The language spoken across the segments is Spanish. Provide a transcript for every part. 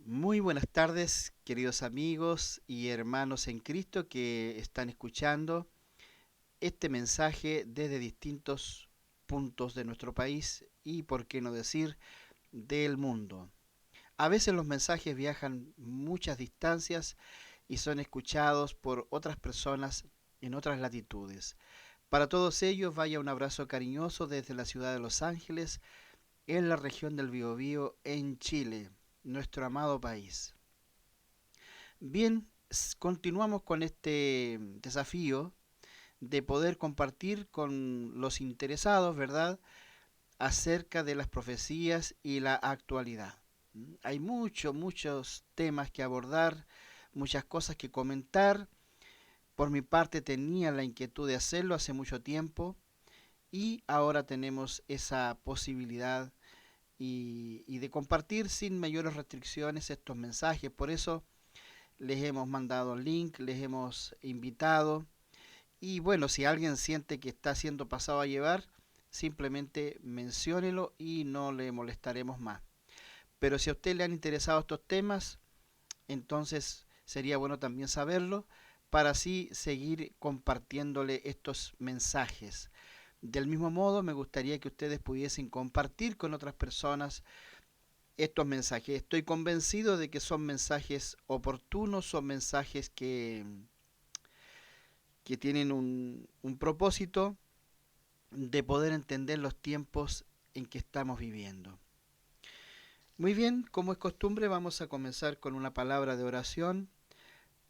Muy buenas tardes, queridos amigos y hermanos en Cristo que están escuchando este mensaje desde distintos puntos de nuestro país y, por qué no decir, del mundo. A veces los mensajes viajan muchas distancias y son escuchados por otras personas en otras latitudes. Para todos ellos vaya un abrazo cariñoso desde la ciudad de Los Ángeles, en la región del Biobío, en Chile, nuestro amado país. Bien, continuamos con este desafío de poder compartir con los interesados, ¿verdad?, acerca de las profecías y la actualidad. Hay muchos temas que abordar, muchas cosas que comentar. Por mi parte tenía la inquietud de hacerlo hace mucho tiempo y ahora tenemos esa posibilidad y de compartir sin mayores restricciones estos mensajes. Por eso les hemos mandado el link, les hemos invitado y bueno, si alguien siente que está siendo pasado a llevar, simplemente menciónelo y no le molestaremos más. Pero si a usted le han interesado estos temas, entonces sería bueno también saberlo para así seguir compartiéndole estos mensajes. Del mismo modo, me gustaría que ustedes pudiesen compartir con otras personas estos mensajes. Estoy convencido de que son mensajes oportunos, son mensajes que tienen un propósito de poder entender los tiempos en que estamos viviendo. Muy bien, como es costumbre, vamos a comenzar con una palabra de oración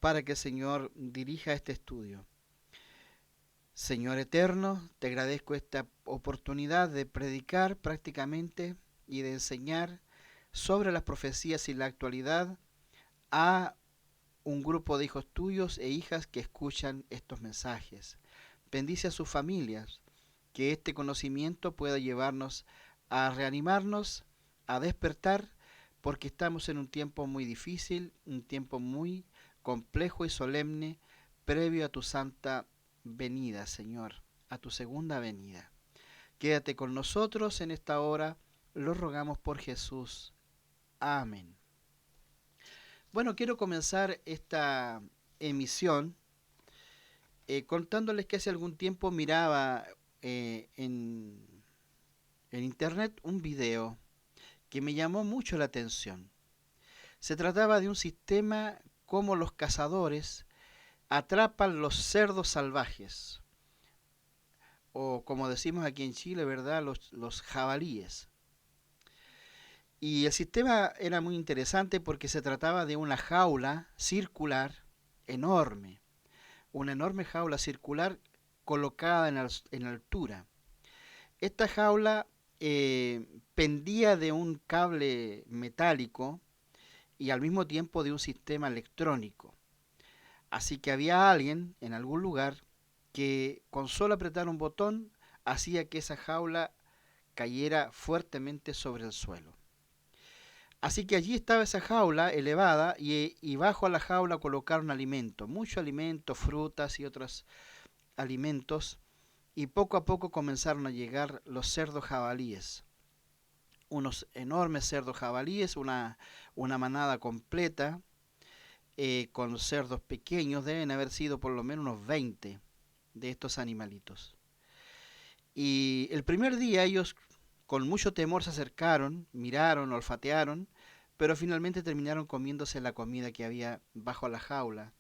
para que el Señor dirija este estudio. Señor eterno, te agradezco esta oportunidad de predicar prácticamente y de enseñar sobre las profecías y la actualidad a un grupo de hijos tuyos e hijas que escuchan estos mensajes. Bendice a sus familias, que este conocimiento pueda llevarnos a reanimarnos, a despertar, porque estamos en un tiempo muy difícil, un tiempo muy complejo y solemne, previo a tu santa venida, Señor, a tu segunda venida. Quédate con nosotros en esta hora, lo rogamos por Jesús. Amén. Bueno, quiero comenzar esta emisión contándoles que hace algún tiempo miraba eh, en, en internet un video que me llamó mucho la atención. Se trataba de un sistema como los cazadores atrapan los cerdos salvajes, o como decimos aquí en Chile, ¿verdad? Los jabalíes. Y el sistema era muy interesante porque se trataba de una jaula circular enorme, una enorme jaula circular colocada en altura. Esta jaula pendía de un cable metálico y al mismo tiempo de un sistema electrónico. Así que había alguien en algún lugar que con solo apretar un botón hacía que esa jaula cayera fuertemente sobre el suelo. Así que allí estaba esa jaula elevada y bajo la jaula colocaron alimento, mucho alimento, frutas y otros alimentos, y poco a poco comenzaron a llegar los cerdos jabalíes, unos enormes cerdos jabalíes, una manada completa, con cerdos pequeños, deben haber sido por lo menos unos 20 de estos animalitos. Y el primer día ellos con mucho temor se acercaron, miraron, olfatearon, pero finalmente terminaron comiéndose la comida que había bajo la jaula.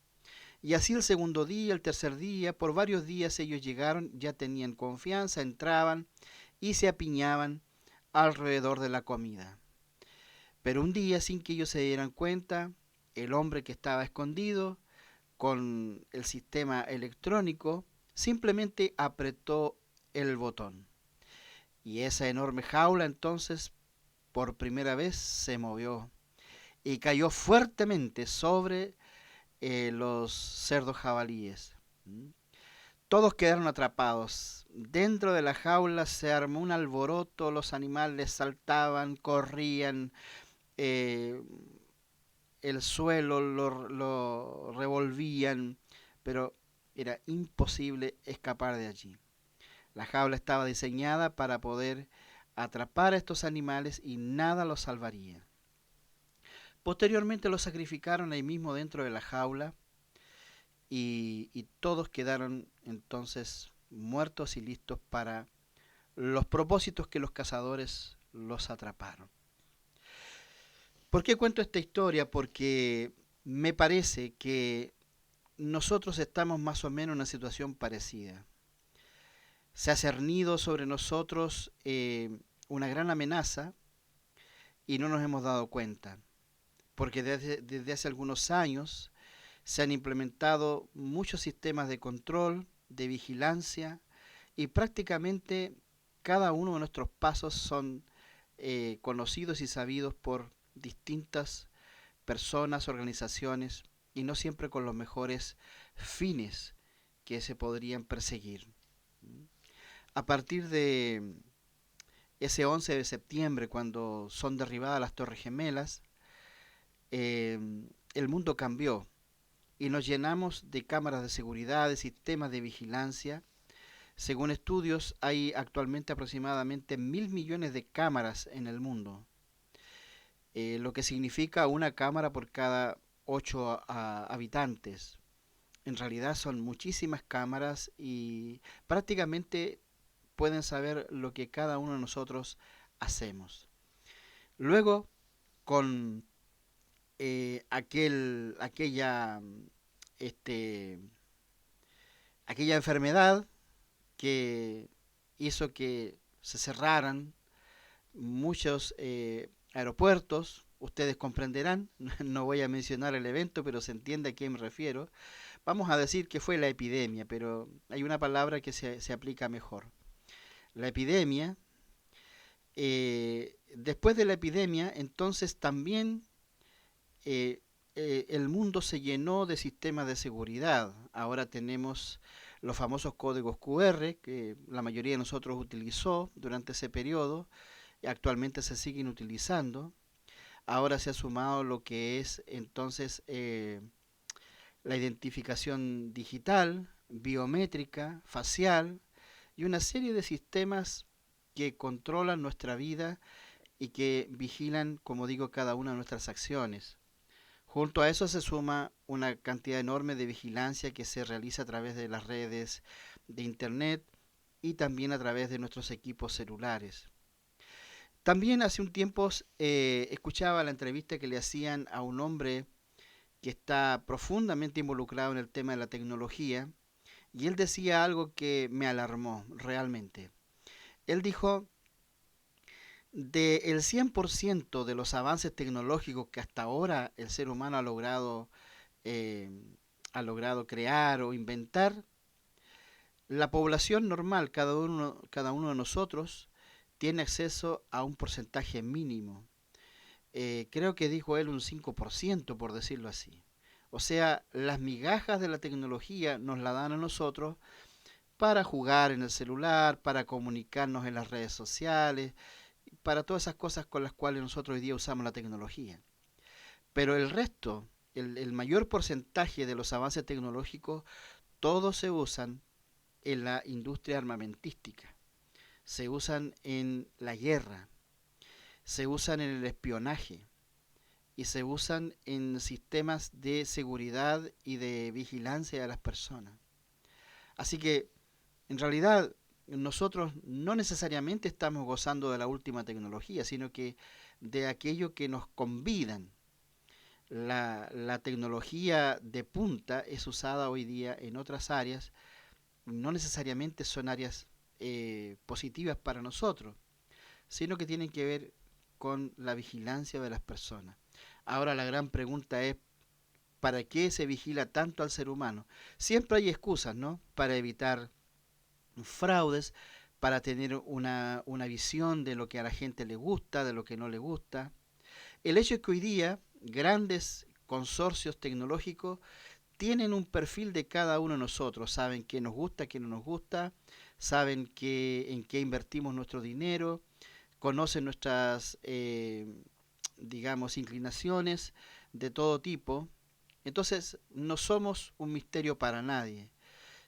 Y así el segundo día, el tercer día, por varios días ellos llegaron, ya tenían confianza, entraban y se apiñaban alrededor de la comida. Pero un día, sin que ellos se dieran cuenta, el hombre que estaba escondido con el sistema electrónico simplemente apretó el botón. Y esa enorme jaula entonces por primera vez se movió y cayó fuertemente sobre los cerdos jabalíes. Todos quedaron atrapados. Dentro de la jaula se armó un alboroto, los animales saltaban, corrían, eh, el suelo lo revolvían, pero era imposible escapar de allí. La jaula estaba diseñada para poder atrapar a estos animales y nada los salvaría. Posteriormente lo sacrificaron ahí mismo dentro de la jaula y todos quedaron entonces muertos y listos para los propósitos que los cazadores los atraparon. ¿Por qué cuento esta historia? Porque me parece que nosotros estamos más o menos en una situación parecida. Se ha cernido sobre nosotros una gran amenaza y no nos hemos dado cuenta, porque desde hace algunos años se han implementado muchos sistemas de control, de vigilancia y prácticamente cada uno de nuestros pasos son conocidos y sabidos por distintas personas, organizaciones y no siempre con los mejores fines que se podrían perseguir. A partir de ese 11 de septiembre, cuando son derribadas las Torres Gemelas, eh, el mundo cambió y nos llenamos de cámaras de seguridad, de sistemas de vigilancia. Según estudios, hay actualmente aproximadamente 1.000 millones de cámaras en el mundo, lo que significa una cámara por cada 8 habitantes. En realidad son muchísimas cámaras y prácticamente pueden saber lo que cada uno de nosotros hacemos. Luego, con aquella, este, aquella enfermedad que hizo que se cerraran muchos aeropuertos, ustedes comprenderán, no voy a mencionar el evento, pero se entiende a quién me refiero. Vamos a decir que fue la epidemia, pero hay una palabra que se aplica mejor. La epidemia, después de la epidemia, entonces también eh, el mundo se llenó de sistemas de seguridad. Ahora tenemos los famosos códigos QR que la mayoría de nosotros utilizó durante ese periodo y actualmente se siguen utilizando. Ahora se ha sumado lo que es entonces la identificación digital, biométrica, facial y una serie de sistemas que controlan nuestra vida y que vigilan, como digo, cada una de nuestras acciones. Junto a eso se suma una cantidad enorme de vigilancia que se realiza a través de las redes de Internet y también a través de nuestros equipos celulares. También hace un tiempo escuchaba la entrevista que le hacían a un hombre que está profundamente involucrado en el tema de la tecnología y él decía algo que me alarmó realmente. Él dijo, del 100% de los avances tecnológicos que hasta ahora el ser humano eh, ha logrado crear o inventar, la población normal, cada uno de nosotros, tiene acceso a un porcentaje mínimo. Creo que dijo él un 5%, por decirlo así. O sea, las migajas de la tecnología nos la dan a nosotros para jugar en el celular, para comunicarnos en las redes sociales, para todas esas cosas con las cuales nosotros hoy día usamos la tecnología. Pero el resto, el mayor porcentaje de los avances tecnológicos, todos se usan en la industria armamentística, se usan en la guerra, se usan en el espionaje y se usan en sistemas de seguridad y de vigilancia de las personas. Así que, en realidad, nosotros no necesariamente estamos gozando de la última tecnología, sino que de aquello que nos convidan. La tecnología de punta es usada hoy día en otras áreas, no necesariamente son áreas positivas para nosotros, sino que tienen que ver con la vigilancia de las personas. Ahora la gran pregunta es, ¿para qué se vigila tanto al ser humano? Siempre hay excusas, ¿no? Para evitar fraudes, para tener una visión de lo que a la gente le gusta, de lo que no le gusta. El hecho es que hoy día grandes consorcios tecnológicos tienen un perfil de cada uno de nosotros, saben qué nos gusta, qué no nos gusta, saben en qué invertimos nuestro dinero, conocen nuestras, digamos, inclinaciones de todo tipo. Entonces, no somos un misterio para nadie.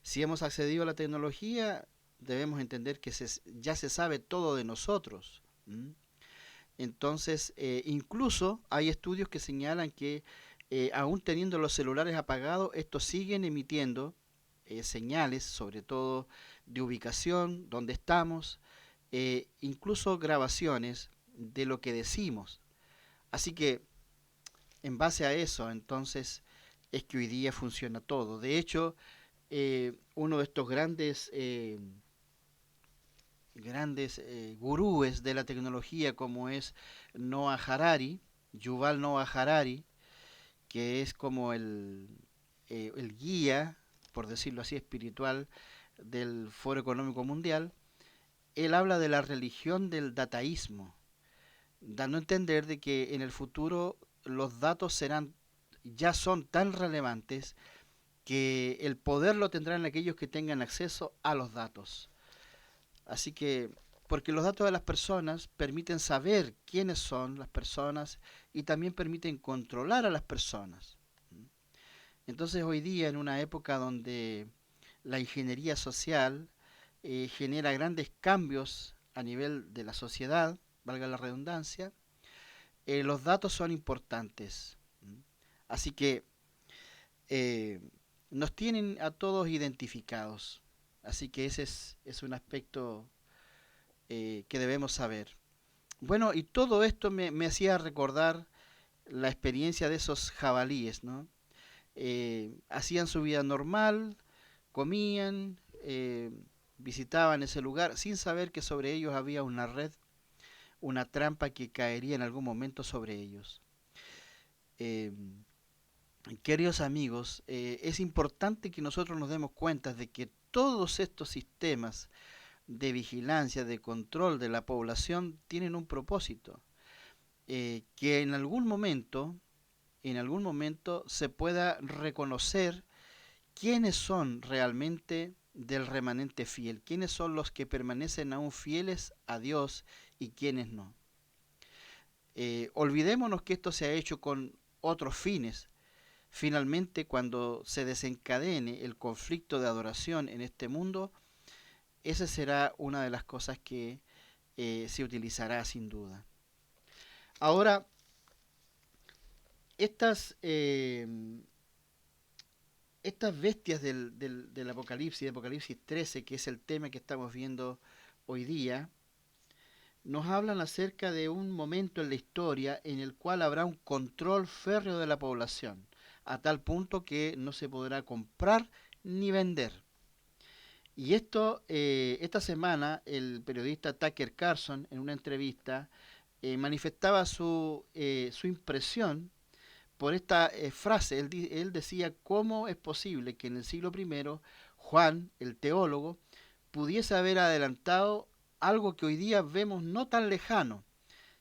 Si hemos accedido a la tecnología, debemos entender que ya se sabe todo de nosotros. ¿Mm? Entonces, incluso hay estudios que señalan que aún teniendo los celulares apagados, estos siguen emitiendo señales, sobre todo de ubicación, dónde estamos, incluso grabaciones de lo que decimos. Así que en base a eso, entonces, es que hoy día funciona todo. De hecho, uno de estos grandes gurúes de la tecnología como es Noah Harari, Yuval Noah Harari, que es como el guía, por decirlo así, espiritual del Foro Económico Mundial. Él habla de la religión del dataísmo, dando a entender de que en el futuro los datos ya son tan relevantes que el poder lo tendrán aquellos que tengan acceso a los datos. Así que, porque los datos de las personas permiten saber quiénes son las personas y también permiten controlar a las personas. Entonces hoy día, en una época donde la ingeniería social genera grandes cambios a nivel de la sociedad, valga la redundancia, los datos son importantes. Así que eh, nos tienen a todos identificados. Así que es un aspecto que debemos saber. Bueno, y todo esto me hacía recordar la experiencia de esos jabalíes, ¿no? Hacían su vida normal, comían, visitaban ese lugar sin saber que sobre ellos había una red, una trampa que caería en algún momento sobre ellos. Eh, Queridos amigos, es importante que nosotros nos demos cuenta de que todos estos sistemas de vigilancia, de control de la población, tienen un propósito, que en algún momento se pueda reconocer quiénes son realmente del remanente fiel, quiénes son los que permanecen aún fieles a Dios y quiénes no. Olvidémonos que esto se ha hecho con otros fines. Finalmente, cuando se desencadene el conflicto de adoración en este mundo, esa será una de las cosas que se utilizará sin duda. Ahora, estas, eh, estas bestias del Apocalipsis, de Apocalipsis 13, que es el tema que estamos viendo hoy día, nos hablan acerca de un momento en la historia en el cual habrá un control férreo de la población, a tal punto que no se podrá comprar ni vender. Y esta semana, el periodista Tucker Carlson, en una entrevista, manifestaba su impresión por esta frase. Él decía cómo es posible que en el siglo I Juan, el teólogo, pudiese haber adelantado algo que hoy día vemos no tan lejano,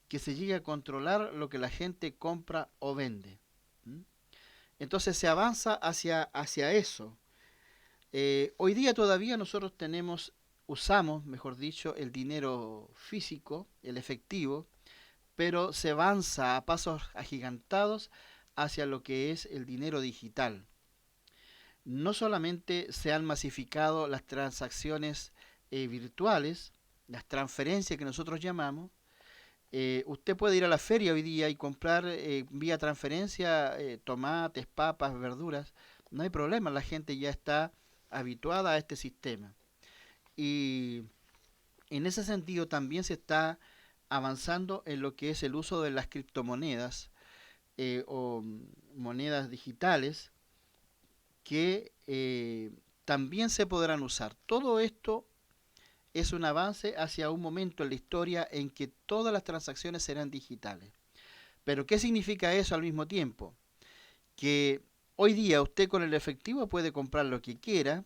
que se llegue a controlar lo que la gente compra o vende. ¿Mm? Entonces se avanza hacia eso. Hoy día todavía nosotros usamos, mejor dicho, el dinero físico, el efectivo, pero se avanza a pasos agigantados hacia lo que es el dinero digital. No solamente se han masificado las transacciones virtuales, las transferencias que nosotros llamamos. Usted puede ir a la feria hoy día y comprar vía transferencia tomates, papas, verduras. No hay problema, la gente ya está habituada a este sistema. Y en ese sentido también se está avanzando en lo que es el uso de las criptomonedas o monedas digitales que también se podrán usar. Todo esto es un avance hacia un momento en la historia en que todas las transacciones serán digitales. Pero ¿qué significa eso al mismo tiempo? Que hoy día usted con el efectivo puede comprar lo que quiera,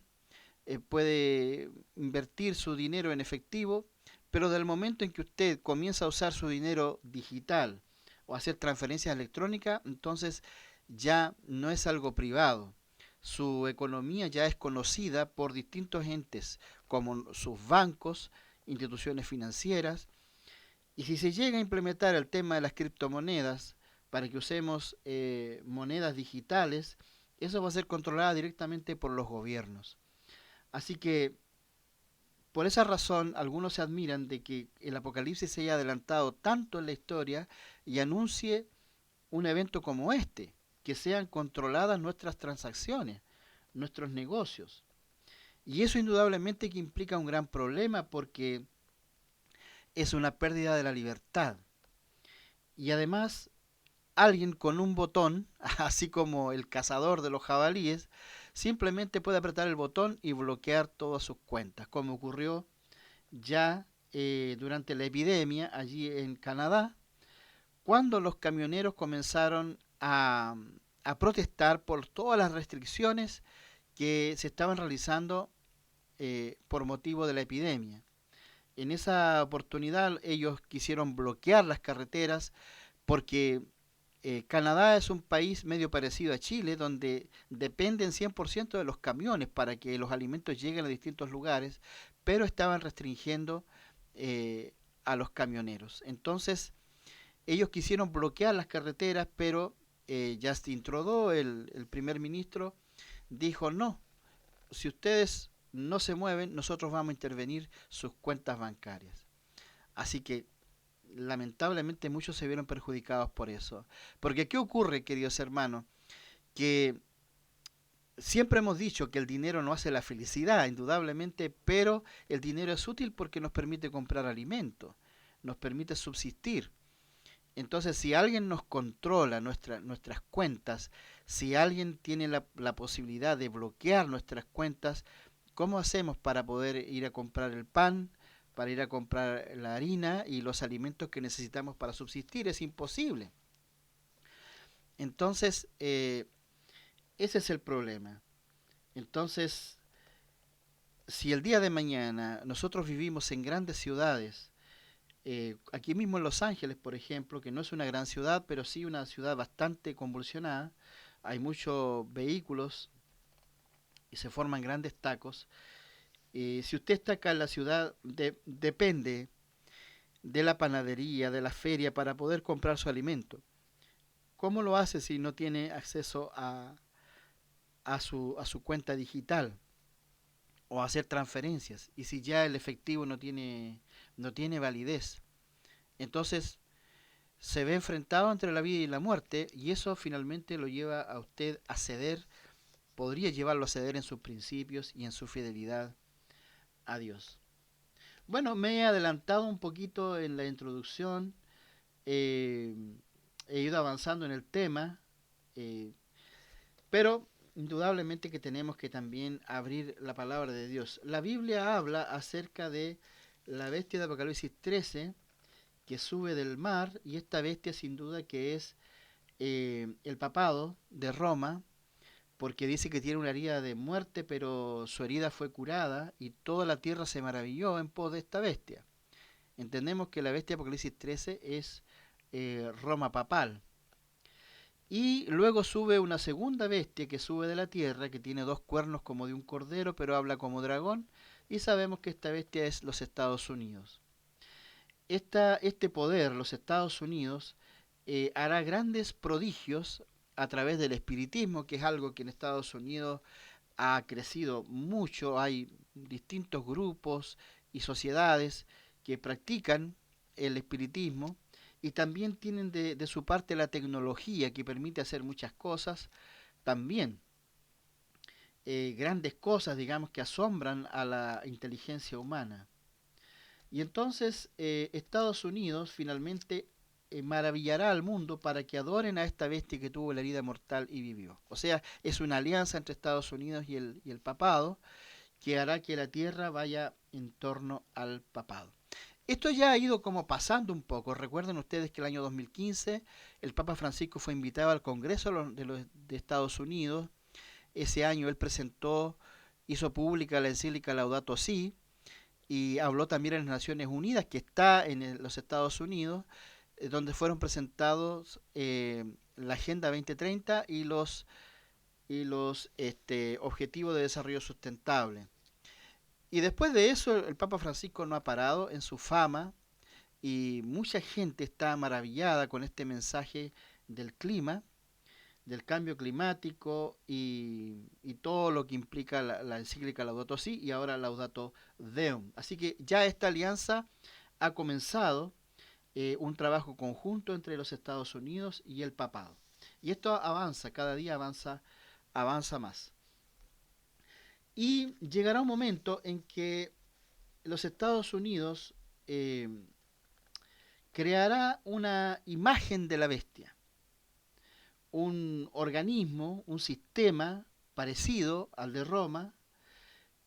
puede invertir su dinero en efectivo, pero del momento en que usted comienza a usar su dinero digital o hacer transferencias electrónicas, entonces ya no es algo privado. Su economía ya es conocida por distintos entes, como sus bancos, instituciones financieras, y si se llega a implementar el tema de las criptomonedas para que usemos monedas digitales, eso va a ser controlado directamente por los gobiernos. Así que Por esa razón, algunos se admiran de que el Apocalipsis se haya adelantado tanto en la historia y anuncie un evento como este, que sean controladas nuestras transacciones, nuestros negocios. Y eso indudablemente que implica un gran problema porque es una pérdida de la libertad. Y además, alguien con un botón, así como el cazador de los jabalíes, simplemente puede apretar el botón y bloquear todas sus cuentas, como ocurrió ya durante la epidemia allí en Canadá, cuando los camioneros comenzaron a protestar por todas las restricciones que se estaban realizando por motivo de la epidemia. En esa oportunidad ellos quisieron bloquear las carreteras porque Canadá es un país medio parecido a Chile, donde dependen 100% de los camiones para que los alimentos lleguen a distintos lugares, pero estaban restringiendo eh, a los camioneros. Entonces, ellos quisieron bloquear las carreteras, pero Justin Trudeau, el primer ministro, dijo no, si ustedes no se mueven, nosotros vamos a intervenir sus cuentas bancarias. Así que lamentablemente muchos se vieron perjudicados por eso. Porque ¿qué ocurre, queridos hermanos? Que siempre hemos dicho que el dinero no hace la felicidad, indudablemente, pero el dinero es útil porque nos permite comprar alimentos, nos permite subsistir. Entonces, si alguien nos controla nuestras cuentas, si alguien tiene la posibilidad de bloquear nuestras cuentas, ¿cómo hacemos para poder ir a comprar el pan, para ir a comprar la harina y los alimentos que necesitamos para subsistir? Es imposible. Entonces, ese es el problema. Entonces, si el día de mañana nosotros vivimos en grandes ciudades, aquí mismo en Los Ángeles, por ejemplo, que no es una gran ciudad, pero sí una ciudad bastante convulsionada, hay muchos vehículos y se forman grandes tacos. Si usted está acá en la ciudad, depende de la panadería, de la feria para poder comprar su alimento. ¿Cómo lo hace si no tiene acceso a su cuenta digital o a hacer transferencias? Y si ya el efectivo no tiene validez. Entonces se ve enfrentado entre la vida y la muerte y eso finalmente lo lleva a usted a ceder, podría llevarlo a ceder en sus principios y en su fidelidad a Dios. Bueno, me he adelantado un poquito en la introducción, eh, he ido avanzando en el tema, eh, pero indudablemente que tenemos que también abrir la palabra de Dios. La Biblia habla acerca de la bestia de Apocalipsis 13 que sube del mar y esta bestia sin duda que es el papado de Roma, porque dice que tiene una herida de muerte, pero su herida fue curada y toda la tierra se maravilló en pos de esta bestia. Entendemos que la bestia de Apocalipsis 13 es Roma papal. Y luego sube una segunda bestia que sube de la tierra, que tiene dos cuernos como de un cordero, pero habla como dragón, y sabemos que esta bestia es los Estados Unidos. Este poder, los Estados Unidos, hará grandes prodigios a través del espiritismo, que es algo que en Estados Unidos ha crecido mucho. Hay distintos grupos y sociedades que practican el espiritismo y también tienen de su parte la tecnología que permite hacer muchas cosas, también grandes cosas, digamos, que asombran a la inteligencia humana. Y entonces Estados Unidos finalmente maravillará al mundo para que adoren a esta bestia que tuvo la herida mortal y vivió. O sea, es una alianza entre Estados Unidos y el papado que hará que la tierra vaya en torno al papado. Esto ya ha ido como pasando un poco. Recuerden ustedes que el año 2015 el Papa Francisco fue invitado al Congreso de Estados Unidos. Ese año él hizo pública la encíclica Laudato Si, y habló también en las Naciones Unidas, que está en los Estados Unidos, donde fueron presentados la Agenda 2030 y los Objetivos de Desarrollo Sustentable. Y después de eso, el Papa Francisco no ha parado en su fama y mucha gente está maravillada con este mensaje del clima, del cambio climático y todo lo que implica la encíclica Laudato Si y ahora Laudato Deum. Así que ya esta alianza ha comenzado un trabajo conjunto entre los Estados Unidos y el papado. Y esto avanza, cada día avanza más. Y llegará un momento en que los Estados Unidos eh, creará una imagen de la bestia, un organismo, un sistema parecido al de Roma,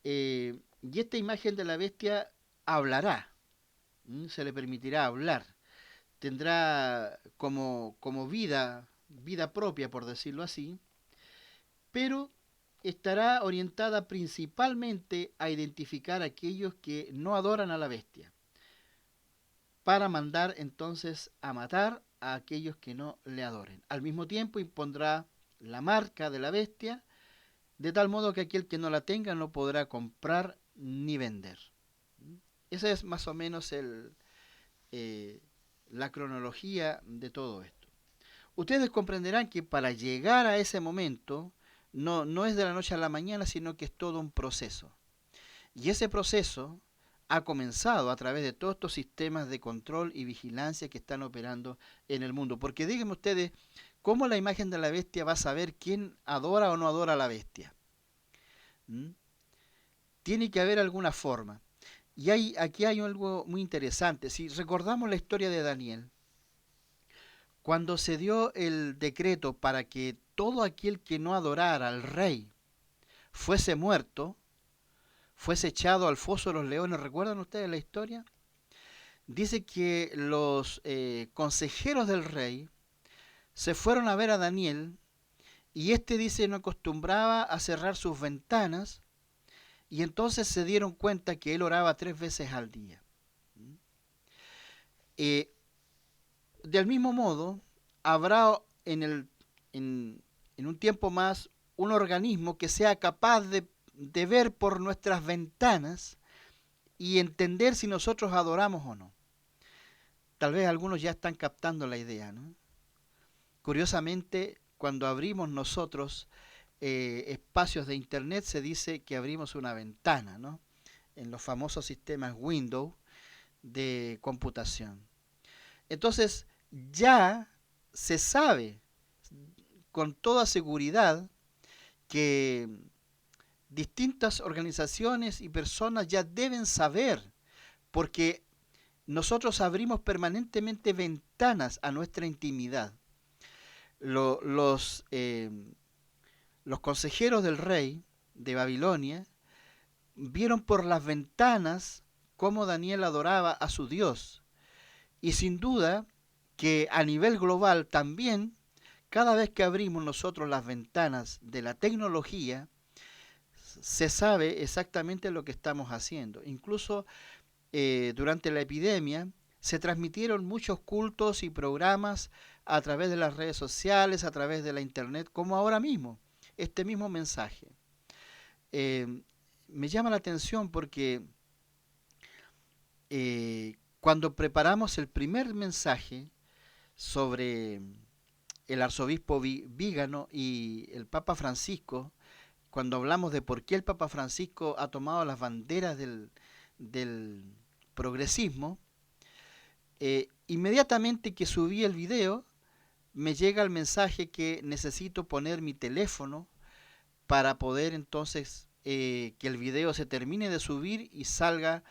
y esta imagen de la bestia hablará, se le permitirá hablar, tendrá como vida propia, por decirlo así, pero estará orientada principalmente a identificar a aquellos que no adoran a la bestia, para mandar entonces a matar a aquellos que no le adoren. Al mismo tiempo impondrá la marca de la bestia, de tal modo que aquel que no la tenga no podrá comprar ni vender. Esa es más o menos eh, la cronología de todo esto. Ustedes comprenderán que para llegar a ese momento no es de la noche a la mañana, sino que es todo un proceso. Y ese proceso ha comenzado a través de todos estos sistemas de control y vigilancia que están operando en el mundo. Porque díganme ustedes, ¿cómo la imagen de la bestia va a saber quién adora o no adora a la bestia? ¿Mm? Tiene que haber alguna forma. Y aquí hay algo muy interesante. Si recordamos la historia de Daniel, cuando se dio el decreto para que todo aquel que no adorara al rey fuese muerto, fuese echado al foso de los leones, ¿recuerdan ustedes la historia? Dice que los consejeros del rey se fueron a ver a Daniel y este dice no acostumbraba a cerrar sus ventanas y entonces se dieron cuenta que él oraba 3 veces al día. Eh, del mismo modo, habrá en un tiempo más un organismo que sea capaz de ver por nuestras ventanas y entender si nosotros adoramos o no. Tal vez algunos ya están captando la idea, ¿no? Curiosamente, cuando abrimos nosotros espacios de internet, se dice que abrimos una ventana, ¿no? En los famosos sistemas Windows de computación. Entonces, ya se sabe con toda seguridad que distintas organizaciones y personas ya deben saber, porque nosotros abrimos permanentemente ventanas a nuestra intimidad. Lo- los, eh, los consejeros del rey de Babilonia vieron por las ventanas cómo Daniel adoraba a su Dios. Y sin duda que a nivel global también, cada vez que abrimos nosotros las ventanas de la tecnología, se sabe exactamente lo que estamos haciendo. Incluso durante la epidemia se transmitieron muchos cultos y programas a través de las redes sociales, a través de la internet, como ahora mismo, este mismo mensaje. Eh, Me llama la atención porque cuando preparamos el primer mensaje sobre el arzobispo Vígano y el Papa Francisco, cuando hablamos de por qué el Papa Francisco ha tomado las banderas del progresismo, inmediatamente que subí el video, me llega el mensaje que necesito poner mi teléfono para poder entonces que el video se termine de subir y se haga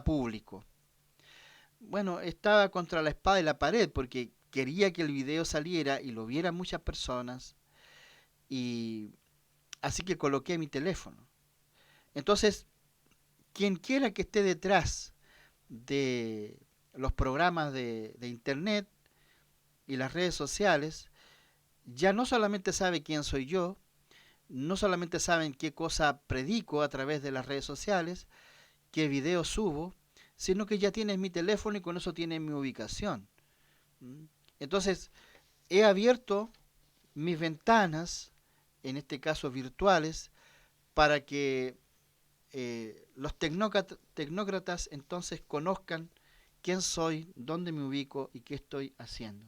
público. Bueno, estaba contra la espada y la pared porque quería que el video saliera y lo vieran muchas personas y así que coloqué mi teléfono. Entonces, quien quiera que esté detrás de los programas de internet y las redes sociales, ya no solamente sabe quién soy yo, no solamente saben qué cosa predico a través de las redes sociales, qué videos subo, sino que ya tienen mi teléfono y con eso tienen mi ubicación. ¿Mm? Entonces, he abierto mis ventanas, en este caso virtuales, para que los tecnócratas entonces conozcan quién soy, dónde me ubico y qué estoy haciendo.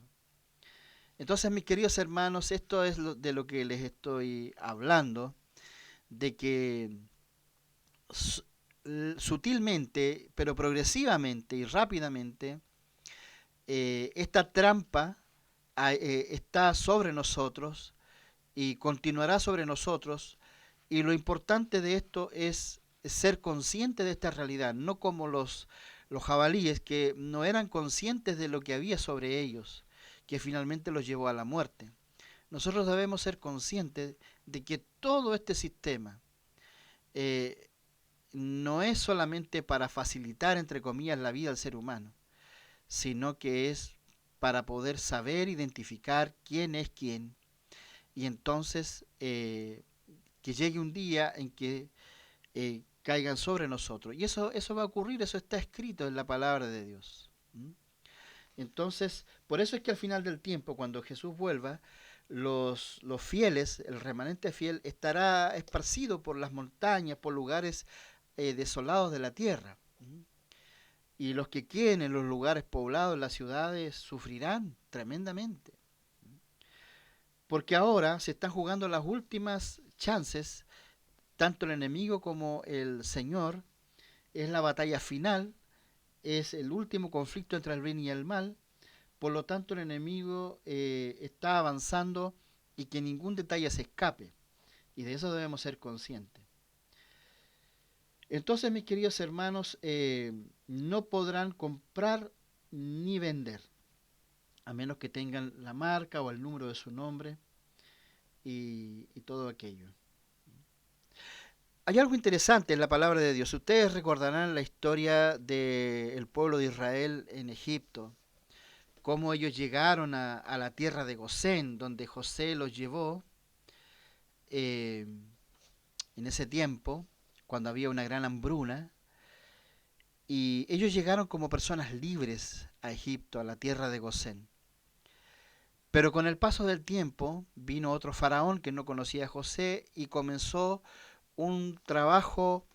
Entonces, mis queridos hermanos, esto es de lo que les estoy hablando, de que su- sutilmente, pero progresivamente y rápidamente, esta trampa está sobre nosotros y continuará sobre nosotros. Y lo importante de esto es ser consciente de esta realidad, no como los jabalíes que no eran conscientes de lo que había sobre ellos, que finalmente los llevó a la muerte. Nosotros debemos ser conscientes de que todo este sistema eh, no es solamente para facilitar, entre comillas, la vida al ser humano, sino que es para poder saber identificar quién es quién y entonces que llegue un día en que caigan sobre nosotros. Y eso va a ocurrir, eso está escrito en la palabra de Dios. ¿Mm? Entonces, por eso es que al final del tiempo, cuando Jesús vuelva, los fieles, el remanente fiel, estará esparcido por las montañas, por lugares desolados de la tierra. ¿Mm? Y los que queden en los lugares poblados, en las ciudades, sufrirán tremendamente. Porque ahora se están jugando las últimas chances, tanto el enemigo como el Señor, es la batalla final, es el último conflicto entre el bien y el mal, por lo tanto el enemigo está avanzando y que ningún detalle se escape, y de eso debemos ser conscientes. Entonces, mis queridos hermanos, no podrán comprar ni vender, a menos que tengan la marca o el número de su nombre y todo aquello. Hay algo interesante en la palabra de Dios. Ustedes recordarán la historia del pueblo de Israel en Egipto, cómo ellos llegaron a la tierra de Gosén, donde José los llevó eh, en ese tiempo, cuando había una gran hambruna, y ellos llegaron como personas libres a Egipto, a la tierra de Gosén. Pero con el paso del tiempo vino otro faraón que no conocía a José y comenzó un trabajo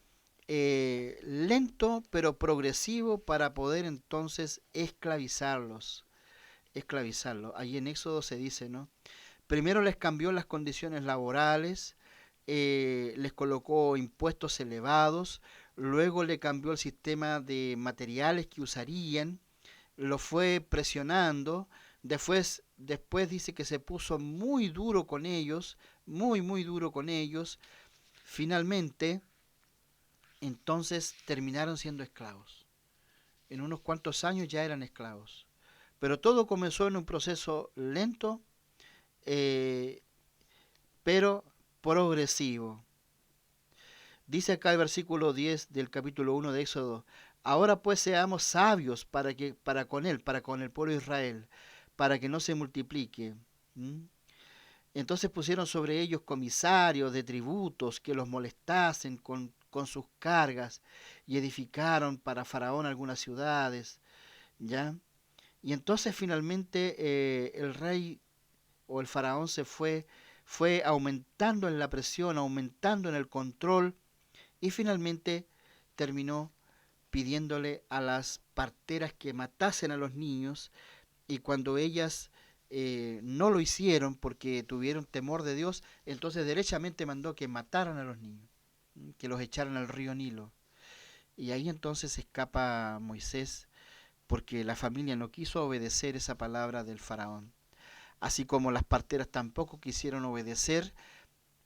lento pero progresivo para poder entonces esclavizarlos. Esclavizarlos. Allí en Éxodo se dice, ¿no? Primero les cambió las condiciones laborales, les colocó impuestos elevados, luego le cambió el sistema de materiales que usarían, lo fue presionando, después dice que se puso muy duro con ellos, muy duro con ellos, finalmente entonces terminaron siendo esclavos. En unos cuantos años ya eran esclavos. Pero todo comenzó en un proceso lento, eh, pero progresivo. Dice acá el versículo 10 del capítulo 1 de Éxodo, ahora pues seamos sabios para con el pueblo de Israel, para que no se multiplique. ¿Mm? Entonces pusieron sobre ellos comisarios de tributos que los molestasen con sus cargas y edificaron para Faraón algunas ciudades, ¿ya? Y entonces finalmente el rey o el faraón fue aumentando en la presión, aumentando en el control y finalmente terminó pidiéndole a las parteras que matasen a los niños y cuando ellas no lo hicieron porque tuvieron temor de Dios, entonces derechamente mandó que mataran a los niños, que los echaran al río Nilo. Y ahí entonces escapa Moisés porque la familia no quiso obedecer esa palabra del faraón. Así como las parteras tampoco quisieron obedecer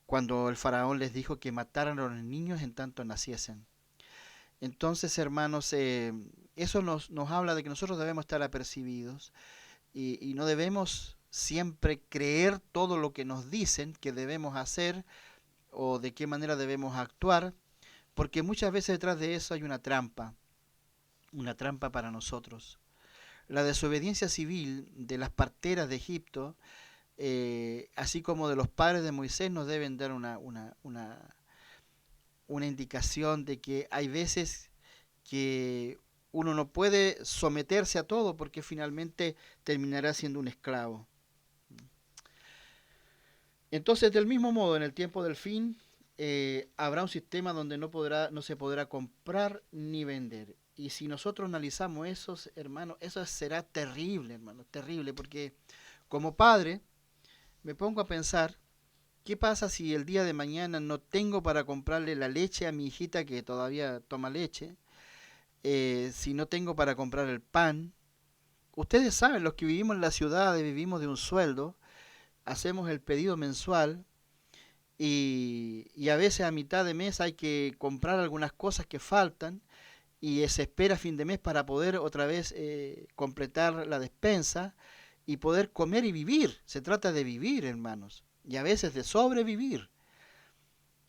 cuando el faraón les dijo que mataran a los niños en tanto naciesen. Entonces, hermanos, eso nos habla de que nosotros debemos estar apercibidos y no debemos siempre creer todo lo que nos dicen que debemos hacer o de qué manera debemos actuar, porque muchas veces detrás de eso hay una trampa para nosotros. La desobediencia civil de las parteras de Egipto, así como de los padres de Moisés, nos deben dar una indicación de que hay veces que uno no puede someterse a todo porque finalmente terminará siendo un esclavo. Entonces, del mismo modo, en el tiempo del fin, habrá un sistema donde no se podrá comprar ni vender. Y si nosotros analizamos eso, hermano, eso será terrible, hermano, terrible, porque Como padre, me pongo a pensar, ¿qué pasa si el día de mañana no tengo para comprarle la leche a mi hijita que todavía toma leche? Si no tengo para comprar el pan. Ustedes saben, los que vivimos en la ciudad, vivimos de un sueldo, hacemos el pedido mensual y a veces a mitad de mes hay que comprar algunas cosas que faltan y se espera fin de mes para poder otra vez completar la despensa y poder comer y vivir. Se trata de vivir, hermanos, y a veces de sobrevivir.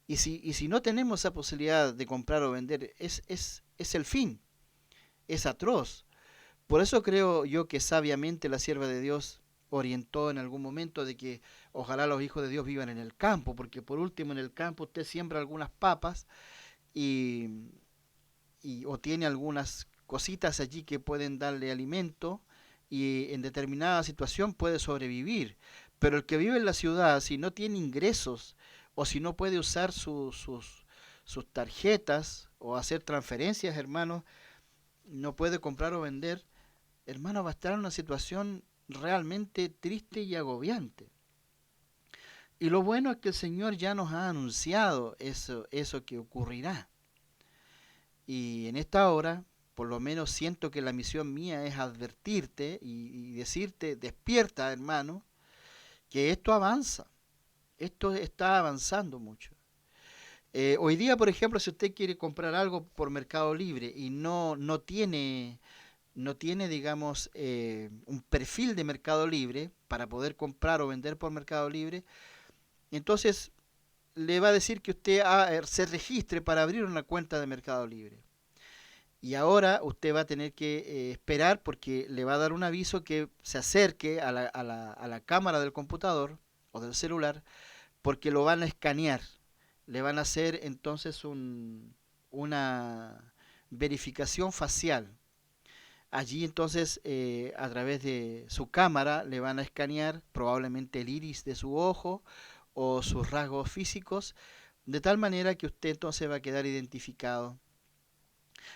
Y si no tenemos esa posibilidad de comprar o vender, es el fin, es atroz. Por eso creo yo que sabiamente la sierva de Dios orientó en algún momento de que ojalá los hijos de Dios vivan en el campo, porque por último en el campo usted siembra algunas papas y, o tiene algunas cositas allí que pueden darle alimento y en determinada situación puede sobrevivir. Pero el que vive en la ciudad, si no tiene ingresos o si no puede usar sus tarjetas o hacer transferencias, hermanos, no puede comprar o vender, hermano, va a estar en una situación realmente triste y agobiante. Y lo bueno es que el Señor ya nos ha anunciado eso que ocurrirá. Y en esta hora, por lo menos siento que la misión mía es advertirte y decirte, despierta, hermano, que esto avanza. Esto está avanzando mucho. Hoy día, por ejemplo, si usted quiere comprar algo por Mercado Libre y no tiene, digamos, un perfil de Mercado Libre para poder comprar o vender por Mercado Libre, entonces le va a decir que usted se registre para abrir una cuenta de Mercado Libre. Y ahora usted va a tener que esperar porque le va a dar un aviso que se acerque a la cámara del computador o del celular porque lo van a escanear. Le van a hacer entonces una verificación facial. Allí entonces a través de su cámara le van a escanear probablemente el iris de su ojo o sus rasgos físicos, de tal manera que usted entonces va a quedar identificado,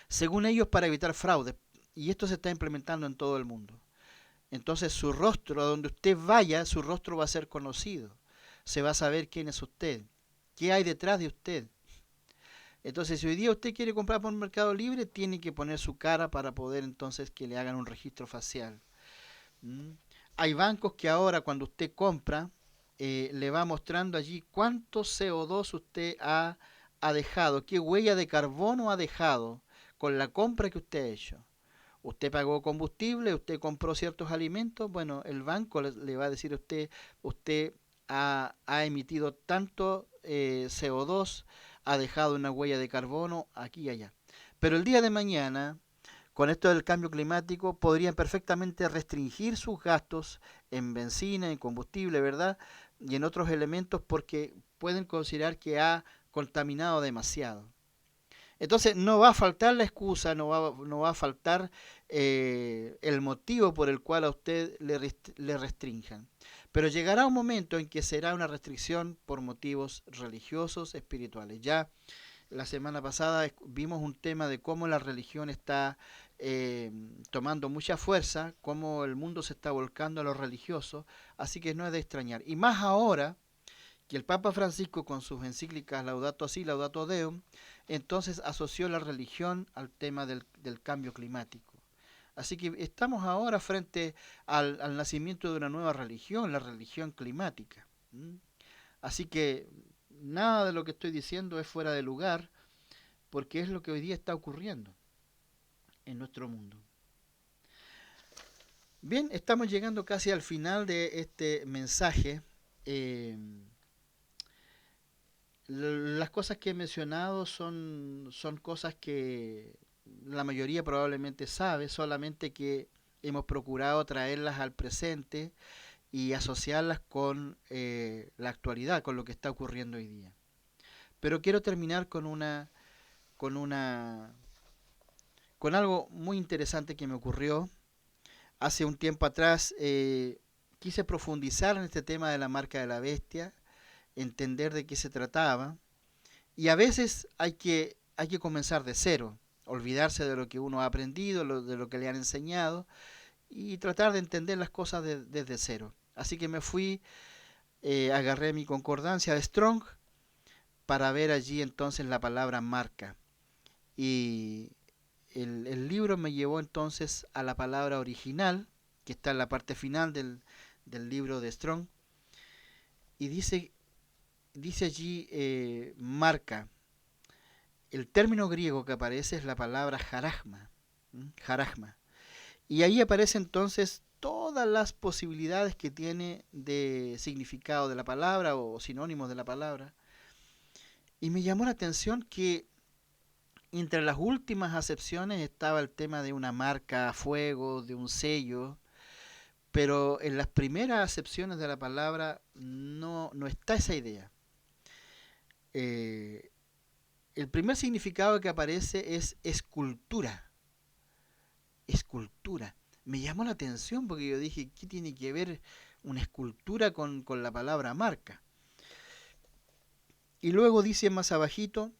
según ellos para evitar fraude. Y esto se está implementando en todo el mundo. Entonces su rostro, a donde usted vaya, su rostro va a ser conocido. Se va a saber quién es usted, qué hay detrás de usted. Entonces, si hoy día usted quiere comprar por Mercado Libre, tiene que poner su cara para poder entonces que le hagan un registro facial. ¿Mm? Hay bancos que ahora cuando usted compra, le va mostrando allí cuánto CO2 usted ha dejado, qué huella de carbono ha dejado con la compra que usted ha hecho. Usted pagó combustible, usted compró ciertos alimentos, bueno, el banco le va a decir a usted, usted ha emitido tanto CO2, ha dejado una huella de carbono aquí y allá. Pero el día de mañana, con esto del cambio climático, podrían perfectamente restringir sus gastos en benzina, en combustible, ¿verdad? Y en otros elementos porque pueden considerar que ha contaminado demasiado. Entonces no va a faltar la excusa, no va a faltar el motivo por el cual a usted le restrinjan. Pero llegará un momento en que será una restricción por motivos religiosos, espirituales. Ya la semana pasada vimos un tema de cómo la religión está tomando mucha fuerza, cómo el mundo se está volcando a lo religioso, así que no es de extrañar. Y más ahora que el Papa Francisco con sus encíclicas Laudato Si, Laudato Deum, entonces asoció la religión al tema del cambio climático. Así que estamos ahora frente al nacimiento de una nueva religión, la religión climática. ¿Mm? Así que nada de lo que estoy diciendo es fuera de lugar, porque es lo que hoy día está ocurriendo en nuestro mundo. Bien, estamos llegando casi al final de este mensaje. Eh, las cosas que he mencionado son cosas que la mayoría probablemente sabe, solamente que hemos procurado traerlas al presente y asociarlas con la actualidad, con lo que está ocurriendo hoy día. Pero quiero terminar con una, con algo muy interesante que me ocurrió hace un tiempo atrás. Quise profundizar en este tema de la marca de la bestia, entender de qué se trataba. Y a veces hay que comenzar de cero, olvidarse de lo que uno ha aprendido, de lo que le han enseñado y tratar de entender las cosas desde cero. Así que me fui, agarré mi concordancia de Strong para ver allí entonces la palabra marca. Y el libro me llevó entonces a la palabra original, que está en la parte final del libro de Strong, y dice allí marca. El término griego que aparece es la palabra jaragma. Jaragma. Y ahí aparece entonces todas las posibilidades que tiene de significado de la palabra o sinónimos de la palabra. Y me llamó la atención que entre las últimas acepciones estaba el tema de una marca a fuego, de un sello, pero en las primeras acepciones de la palabra no está esa idea. Eh, el primer significado que aparece es escultura. Escultura. Me llamó la atención porque yo dije, ¿qué tiene que ver una escultura con la palabra marca? Y luego dice más abajito,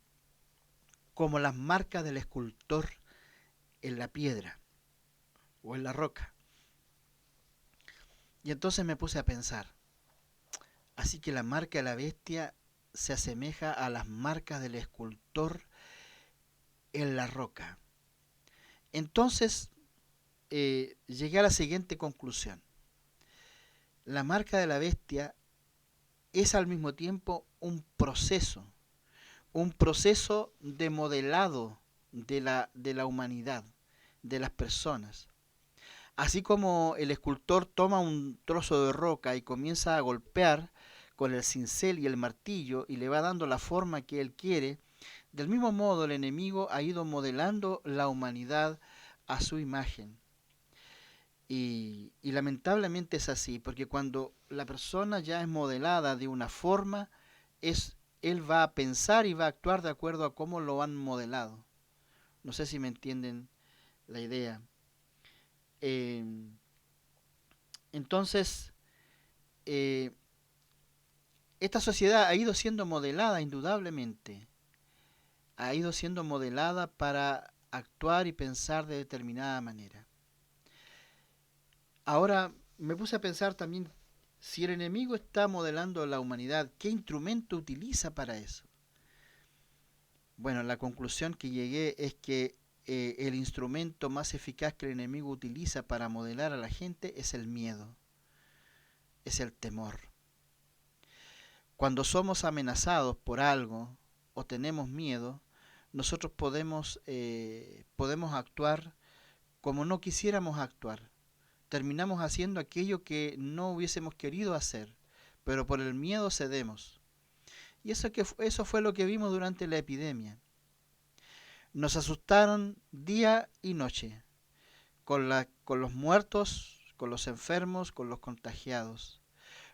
como las marcas del escultor en la piedra o en la roca. Y entonces me puse a pensar, así que la marca de la bestia se asemeja a las marcas del escultor en la roca. Entonces llegué a la siguiente conclusión. La marca de la bestia es al mismo tiempo un proceso de modelado de la humanidad, de las personas. Así como el escultor toma un trozo de roca y comienza a golpear con el cincel y el martillo y le va dando la forma que él quiere, del mismo modo el enemigo ha ido modelando la humanidad a su imagen. Y lamentablemente es así, porque cuando la persona ya es modelada de una forma, él va a pensar y va a actuar de acuerdo a cómo lo han modelado. No sé si me entienden la idea. Eh, entonces, eh, esta sociedad ha ido siendo modelada indudablemente, ha ido siendo modelada para actuar y pensar de determinada manera. Ahora me puse a pensar también, si el enemigo está modelando la humanidad, ¿qué instrumento utiliza para eso? Bueno, la conclusión que llegué es que el instrumento más eficaz que el enemigo utiliza para modelar a la gente es el miedo, es el temor. Cuando somos amenazados por algo o tenemos miedo, nosotros podemos actuar como no quisiéramos actuar. Terminamos haciendo aquello que no hubiésemos querido hacer, pero por el miedo cedemos. Y eso fue lo que vimos durante la epidemia. Nos asustaron día y noche, con los muertos, con los enfermos, con los contagiados.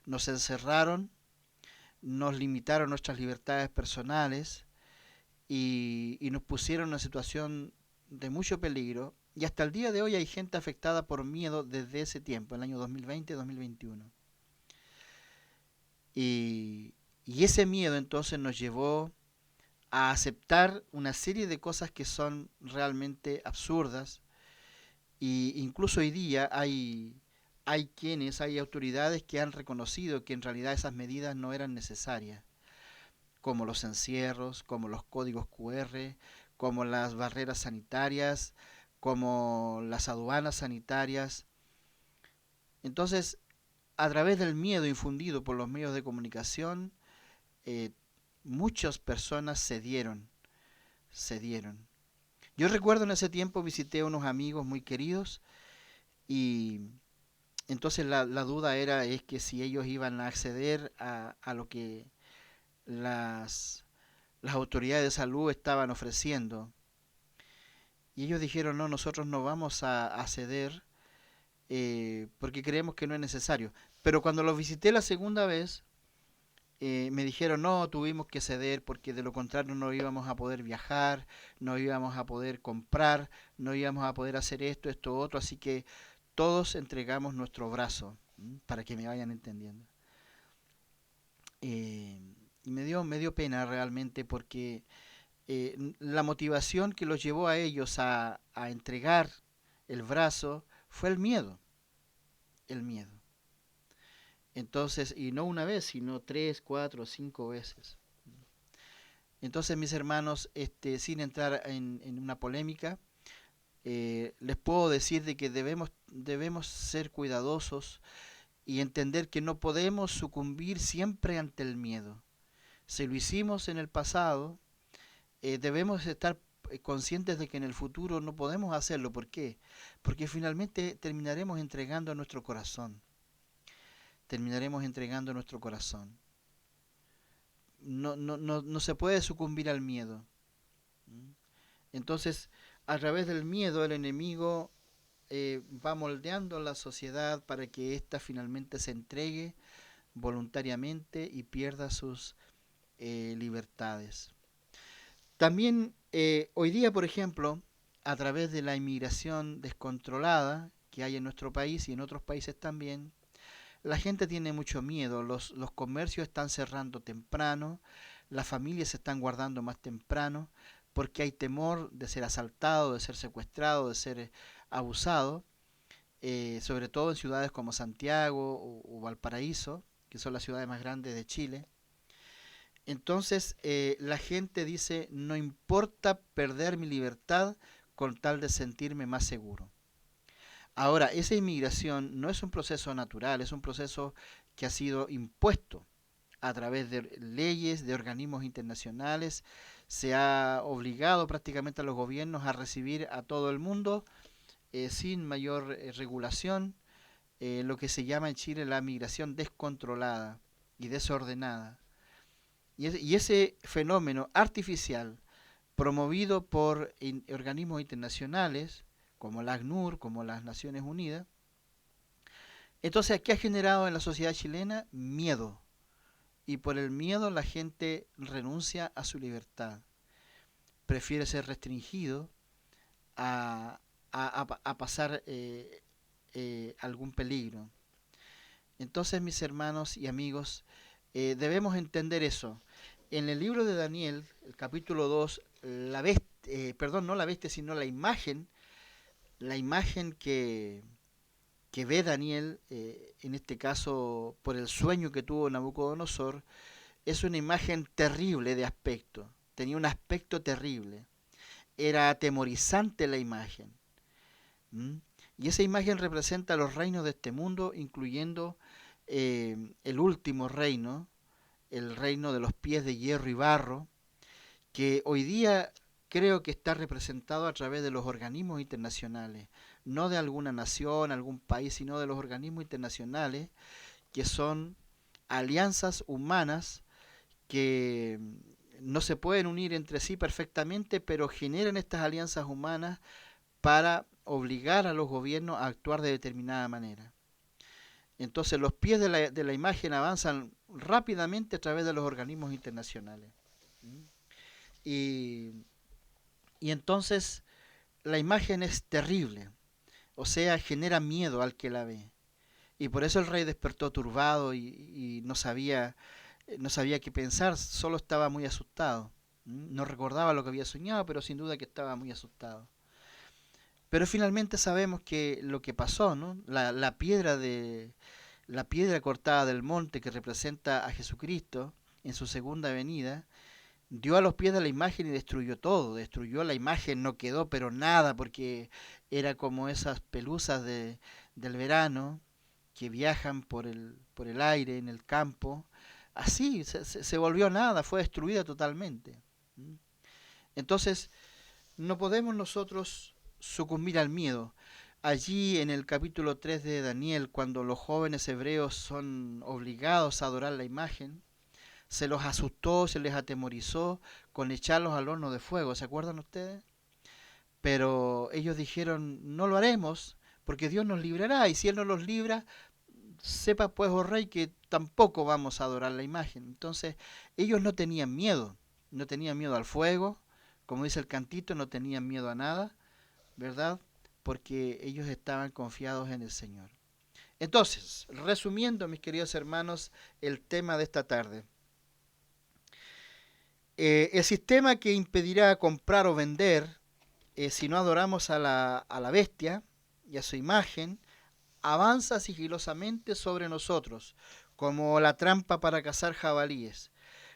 Nos encerraron, nos limitaron nuestras libertades personales y nos pusieron en una situación de mucho peligro. Y hasta el día de hoy hay gente afectada por miedo desde ese tiempo, el año 2020-2021. Y ese miedo entonces nos llevó a aceptar una serie de cosas que son realmente absurdas. Y incluso hoy día hay autoridades que han reconocido que en realidad esas medidas no eran necesarias, como los encierros, como los códigos QR, como las barreras sanitarias, como las aduanas sanitarias. Entonces, a través del miedo infundido por los medios de comunicación, eh, muchas personas cedieron. Yo recuerdo en ese tiempo visité a unos amigos muy queridos y entonces la duda es que si ellos iban a acceder a lo que las autoridades de salud estaban ofreciendo. Y ellos dijeron, no, nosotros no vamos a ceder porque creemos que no es necesario. Pero cuando los visité la segunda vez, me dijeron, no, tuvimos que ceder porque de lo contrario no íbamos a poder viajar, no íbamos a poder comprar, no íbamos a poder hacer esto, esto, otro, así que todos entregamos nuestro brazo, para que me vayan entendiendo. Eh, y me dio pena realmente porque la motivación que los llevó a ellos a entregar el brazo fue el miedo, el miedo. Entonces, y no una vez, sino 3, 4, 5 veces. Entonces, mis hermanos, sin entrar en una polémica, les puedo decir de que debemos ser cuidadosos y entender que no podemos sucumbir siempre ante el miedo. Si lo hicimos en el pasado, debemos estar conscientes de que en el futuro no podemos hacerlo. ¿Por qué? Porque finalmente terminaremos entregando nuestro corazón. Terminaremos entregando nuestro corazón. No se puede sucumbir al miedo. Entonces, a través del miedo, el enemigo va moldeando la sociedad para que ésta finalmente se entregue voluntariamente y pierda sus libertades. También hoy día, por ejemplo, a través de la inmigración descontrolada que hay en nuestro país y en otros países también, la gente tiene mucho miedo, los comercios están cerrando temprano, las familias se están guardando más temprano, porque hay temor de ser asaltado, de ser secuestrado, de ser abusado, sobre todo en ciudades como Santiago o Valparaíso, que son las ciudades más grandes de Chile. Entonces la gente dice, no importa perder mi libertad con tal de sentirme más seguro. Ahora, esa inmigración no es un proceso natural, es un proceso que ha sido impuesto a través de leyes, de organismos internacionales. Se ha obligado prácticamente a los gobiernos a recibir a todo el mundo sin mayor regulación, lo que se llama en Chile la migración descontrolada y desordenada. Y ese fenómeno artificial promovido por organismos internacionales como la ACNUR, como las Naciones Unidas, entonces, ¿qué ha generado en la sociedad chilena? Miedo. Y por el miedo la gente renuncia a su libertad. Prefiere ser restringido a pasar algún peligro. Entonces, mis hermanos y amigos, debemos entender eso. En el libro de Daniel, el capítulo 2, perdón, no la bestia, sino la imagen que ve Daniel, en este caso por el sueño que tuvo Nabucodonosor, es una imagen terrible de aspecto. Tenía un aspecto terrible. Era atemorizante la imagen. ¿Mm? Y esa imagen representa los reinos de este mundo, incluyendo el último reino, el reino de los pies de hierro y barro, que hoy día creo que está representado a través de los organismos internacionales, no de alguna nación, algún país, sino de los organismos internacionales, que son alianzas humanas que no se pueden unir entre sí perfectamente, pero generan estas alianzas humanas para obligar a los gobiernos a actuar de determinada manera. Entonces los pies de la imagen avanzan rápidamente a través de los organismos internacionales. Y, y entonces la imagen es terrible, o sea, genera miedo al que la ve. Y por eso el rey despertó turbado y no sabía qué pensar, solo estaba muy asustado. No recordaba lo que había soñado, pero sin duda que estaba muy asustado. Pero finalmente sabemos que lo que pasó, ¿no? La piedra cortada del monte que representa a Jesucristo en su segunda venida, dio a los pies de la imagen y destruyó todo, destruyó la imagen, no quedó pero nada, porque era como esas pelusas del verano que viajan por el aire en el campo. Así se volvió nada, fue destruida totalmente. Entonces, no podemos nosotros sucumbir al miedo. Allí en el capítulo 3 de Daniel, cuando los jóvenes hebreos son obligados a adorar la imagen, se los asustó, se les atemorizó con echarlos al horno de fuego, ¿se acuerdan ustedes? Pero ellos dijeron, no lo haremos, porque Dios nos librará, y si Él no los libra, sepa pues, oh rey, que tampoco vamos a adorar la imagen. Entonces, ellos no tenían miedo, no tenían miedo al fuego, como dice el cantito, no tenían miedo a nada, ¿verdad? Porque ellos estaban confiados en el Señor. Entonces, resumiendo, mis queridos hermanos, el tema de esta tarde. El sistema que impedirá comprar o vender si no adoramos a la bestia y a su imagen, avanza sigilosamente sobre nosotros, como la trampa para cazar jabalíes.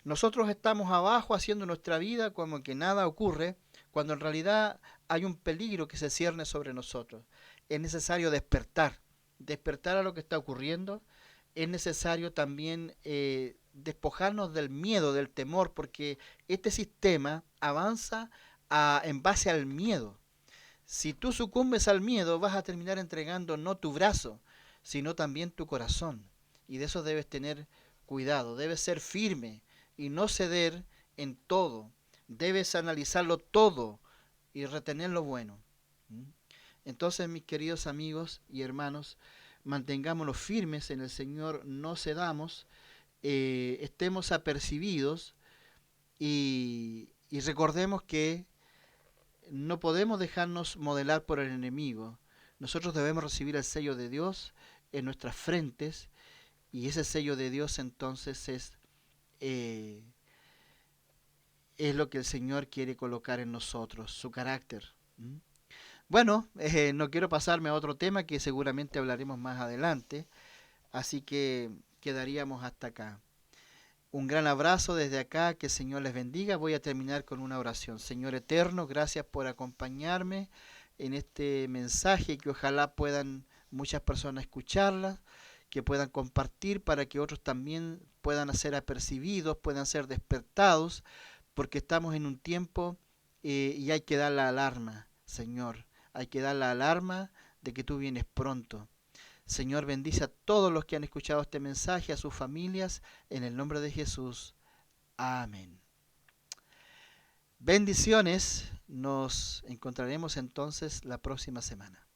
Nosotros estamos abajo haciendo nuestra vida como que nada ocurre, cuando en realidad hay un peligro que se cierne sobre nosotros. Es necesario despertar, despertar a lo que está ocurriendo. Es necesario también despojarnos del miedo, del temor, porque este sistema avanza en base al miedo. Si tú sucumbes al miedo, vas a terminar entregando no tu brazo, sino también tu corazón. Y de eso debes tener cuidado, debes ser firme y no ceder en todo. Debes analizarlo todo y retener lo bueno. ¿Mm? Entonces, mis queridos amigos y hermanos, mantengámonos firmes en el Señor, no cedamos, estemos apercibidos y recordemos que no podemos dejarnos modelar por el enemigo. Nosotros debemos recibir el sello de Dios en nuestras frentes y ese sello de Dios entonces eh, es lo que el Señor quiere colocar en nosotros, su carácter. ¿Mm? Bueno, no quiero pasarme a otro tema que seguramente hablaremos más adelante, así que quedaríamos hasta acá. Un gran abrazo desde acá, que el Señor les bendiga. Voy a terminar con una oración. Señor eterno, gracias por acompañarme en este mensaje, que ojalá puedan muchas personas escucharla, que puedan compartir para que otros también puedan ser apercibidos, puedan ser despertados, porque estamos en un tiempo y hay que dar la alarma, Señor. Hay que dar la alarma de que tú vienes pronto. Señor, bendice a todos los que han escuchado este mensaje, a sus familias, en el nombre de Jesús. Amén. Bendiciones. Nos encontraremos entonces la próxima semana.